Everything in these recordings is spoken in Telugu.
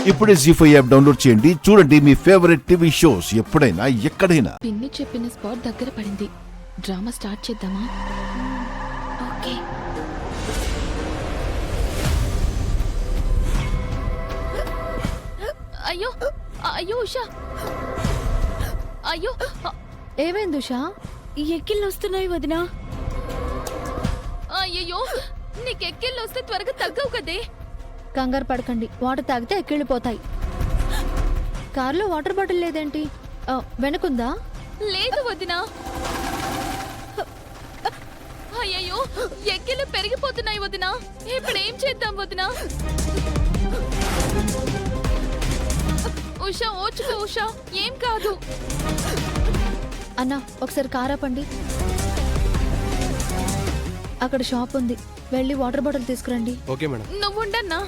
ఇప్పుడే జీ5 యాప్ డౌన్లోడ్ చేయండి. చూడండి మీ ఫేవరెట్ టీవీ షోస్ ఎప్పుడైనా ఎక్కడైనా. పిన్ని చెప్పిన స్పాట్ దగ్గర పడింది. డ్రామా స్టార్ట్ చేద్దామా? ఓకే. అయ్యో అయ్యో ఉషా, అయ్యో ఏమైంది ఉషా? ఎక్కిళ్ళు వస్తున్నాయి వదినా. అయ్యో నీకెక్కిళ్ళు వస్తే త్వరగా తగ్గవు కదే. కంగారు పడకండి, వాటర్ తాగితే ఎక్కిళ్ళు పోతాయి. కారులో వాటర్ బాటిల్ లేదేంటి? వెనకుందా? లేదు వదినా. అయ్యో ఎక్కిళ్ళు పెరిగిపోతున్నాయి వదినా. ఇప్పుడు ఏం చేద్దాం వదినా? ఉషా ఓచుకో ఉషా, ఏం కాదు. అన్నా ఒకసారి కార్ ఆపండి. అక్కడ షాప్ ఉంది, వెళ్ళి వాటర్ బాటిల్ తీసుకురండి. Okay madam. నువ్వుండన్నా,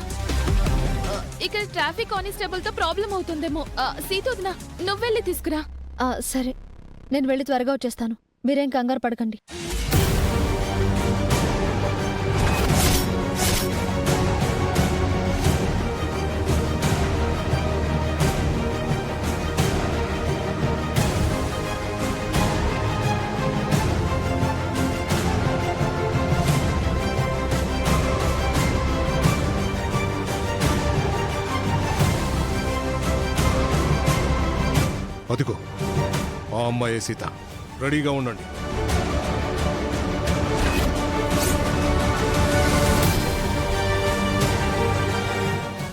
ఇక్కడ ట్రాఫిక్ కానిస్టేబుల్ తో ప్రాబ్లం అవుతుందేమో. సీత వదినా, నువ్వెళ్ళి తీసుకురా. సరే, నేను వెళ్ళి త్వరగా వచ్చేస్తాను. మీరేం కంగారు పడకండి. అదిగో ఆ అమ్మాయి సీత, రెడీగా ఉండండి.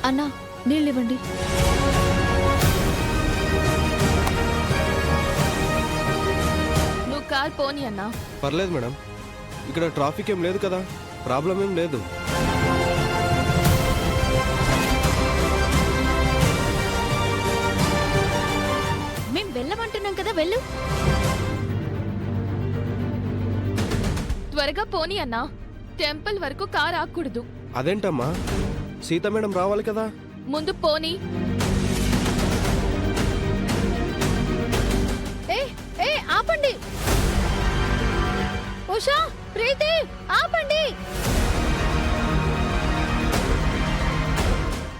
అన్నా నీళ్ళు ఇవ్వండి. నువ్వు కార్ పోనీ అన్నా. పర్లేదు మేడం, ఇక్కడ ట్రాఫిక్ ఏం లేదు కదా, ప్రాబ్లం ఏం లేదు. మేం వెళ్ళమంటున్నాం కదా, వెళ్ళు. త్వరగా పోనీ అన్నా, టెంపుల్ వరకు కార్ ఆగకూడదు. అదేంటమ్మా, సీత మేడం రావాలి కదా. ముందు పోనీ. ఏ ఆపండి. ఉషా, ప్రీతి, ఆపండి.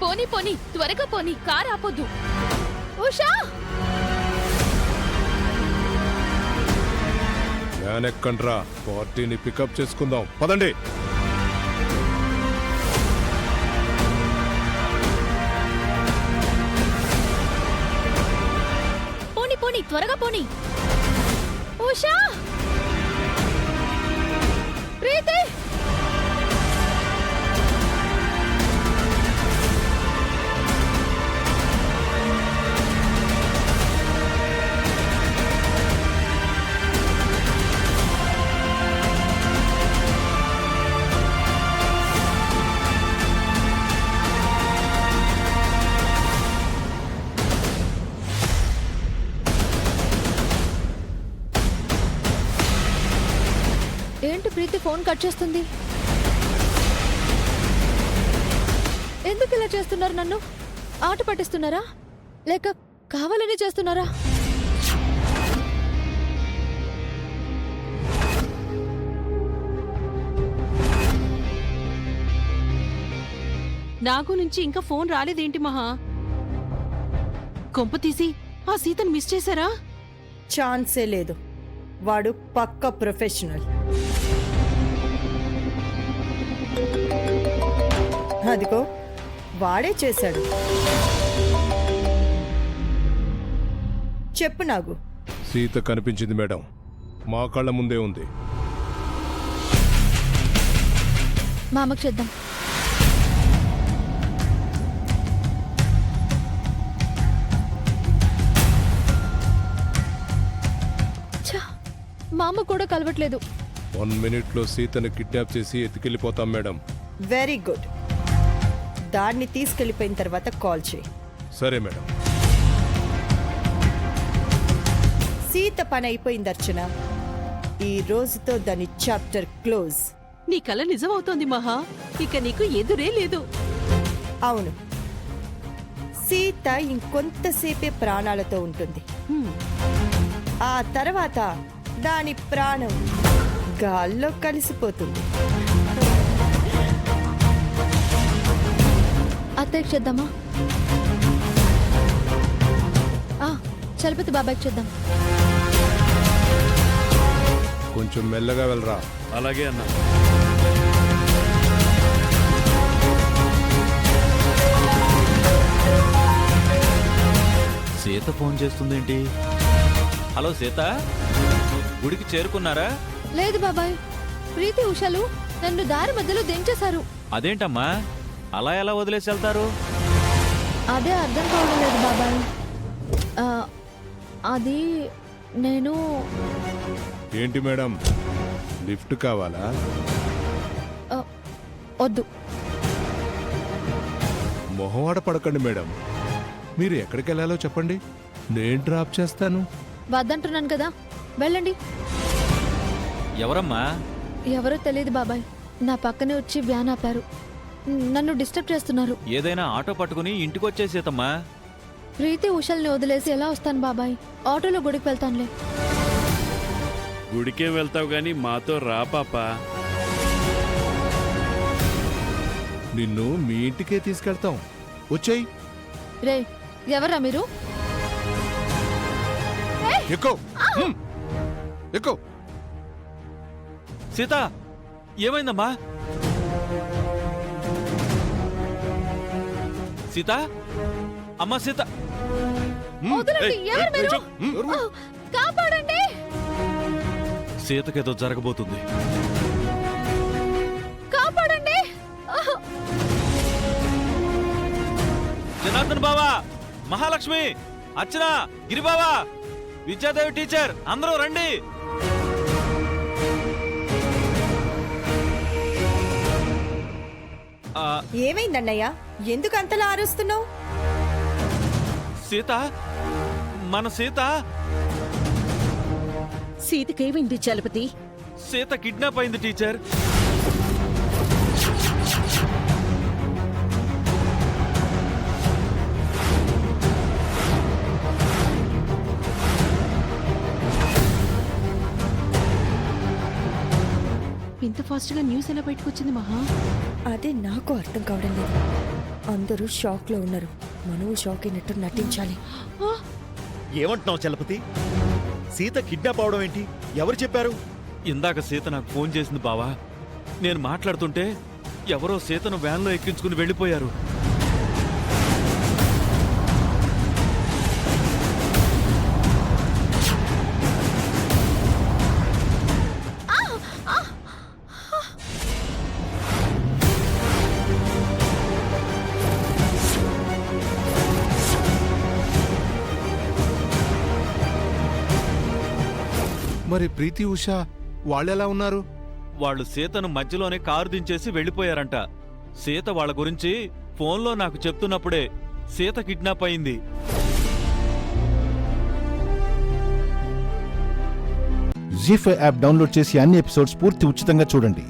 పోనీ పోనీ, త్వరగా పోనీ, కార్ ఆపొద్దు. ఉషా, నేనెక్కండ్రా, పార్టీని పికప్ చేసుకుందాం, పదండి. పోనీ పోనీ, త్వరగా పోనీ. ఉషా, ప్రీతి, ఏంటి ప్రీతి ఫోన్ కట్ చేస్తుంది? ఎందుకు ఇలా చేస్తున్నారు? నన్ను ఆట పట్టిస్తున్నారా, లేక కావాలని చేస్తున్నారా? నాగు నుంచి ఇంకా ఫోన్ రాలేదేంటి మహా? కొంప తీసి ఆ సీతను మిస్ చేశారా? ఛాన్సే లేదు, వాడు పక్క ప్రొఫెషనల్. అదిగో వాడే చేశాడు. చెప్పు నాగు. సీత కనిపించింది మేడం, మా కళ్ళ ముందే ఉంది. మా అమ్మకు చేద్దాం. మా అమ్మ కూడా కలవట్లేదు. 1 మినిట్లో సీతను కిడ్నాప్ చేసి ఎత్తుకెళ్ళిపోతాం మేడం. వెరీ గుడ్, దాన్ని తీసుకెళ్ళిపోయిన తర్వాత కాల్ చేయి. సరే మేడం. సీత పని అయిపోయింది అర్చన. ఈ రోజుతో దాని చాప్టర్ క్లోజ్. నీ కల నిజమవుతోంది మహా, ఇక నీకు ఎదురే లేదు. అవును, సీత ఇంకొంతసేపే ప్రాణాలతో ఉంటుంది. ఆ తర్వాత దాని ప్రాణం గాల్లో కలిసిపోతుంది. అత్తయ్యకి చేద్దామా? ఆ, చలపతి బాబాయ్కి చేద్దాం. కొంచెం మెల్లగా వెళ్ళరా. అలాగే అన్న. సీత ఫోన్ చేస్తుందేంటి? హలో సీత, గుడికి చేరుకున్నారా? లేదు బాబాయ్, ప్రీతి ఉషలు నన్ను దారి మధ్యలో దించేశారు. అదేంటమ్మా అలా ఎలా వదిలేసి వెళ్తారు? అదే అర్థం కావడం లేదు బాబాయ్. ఆ, అది నేను ఏంటి మేడం, లిఫ్ట్ కావాలా? ఆ, వద్దు. మొహవాడ పడకండి మేడం. మీరు ఎక్కడికి వెళ్ళాలో చెప్పండి, నేను డ్రాప్ చేస్తాను. వద్దంటున్నాను కదా, వెళ్ళండి. ఎవరమ్మా? ఎవరో తెలియదు బాబాయ్, నా పక్కనే వచ్చి వ్యాన్ ఆపారు. నన్ను డిస్టర్బ్ చేస్తున్నారు. ఏదైనా ఆటో పట్టుకుని ఇంటికొచ్చే సీతమ్మా. ప్రీతి ఉషల్ని వదిలేసి ఎలా వస్తాను బాబాయ్? ఆటోలో గుడికి వెళ్తానులే. గుడికే వెళ్తావు గాని మాతో రా పాపా. నిన్ను మీ ఇంటికే తీసుకెళ్తాం, వచ్చేయ్. రే, ఎవరా మీరు? ఎక్కు ఎక్కు. సీత, ఏమైందమ్మా? సీత, అమ్మా సీత. వదలండి, ఎవరు మీరు? ఆ, కాపాడండి. సీతకేదో జరగబోతుంది. కాపాడండి. ఆ, జనార్దన్ బావా, మహాలక్ష్మి, అర్చన, గిరిబావా, విద్యాదేవి టీచర్, అందరూ రండి. ఆ, ఏమైందన్నయ్య, ఎందుకు అంతలా అరుస్తున్నావు? సీత, మన సీత. సీతకేమైంది చలపతి? సీత కిడ్నాప్ అయింది టీచర్. ఇంత ఫాస్ట్ గా న్యూస్ ఎలా బయటకు వచ్చింది మహా? అదే నాకు అర్థం కావడం లేదు. అందరూ షాక్ లో ఉన్నారు. మనము షాక్ అయినట్టు నటించాలి. ఏమంటున్నావు చలపతి? సీత కిడ్నాప్ అవడం ఏంటి? ఎవరు చెప్పారు? ఇందాక సీత నాకు ఫోన్ చేసింది బావా. నేను మాట్లాడుతుంటే ఎవరో సీతను వ్యాన్లో ఎక్కించుకుని వెళ్ళిపోయారు. మరి ప్రీతి ఉషా వాళ్ళెలా ఉన్నారు? వాళ్ళు సీతను మధ్యలోనే కారు దించేసి వెళ్ళిపోయారంట. సీత వాళ్ళ గురించి ఫోన్లో నాకు చెప్తున్నప్పుడే సీత కిడ్నాప్ అయింది. జీ5 యాప్ డౌన్లోడ్ చేసి అన్ని ఎపిసోడ్స్ పూర్తి ఉచితంగా చూడండి.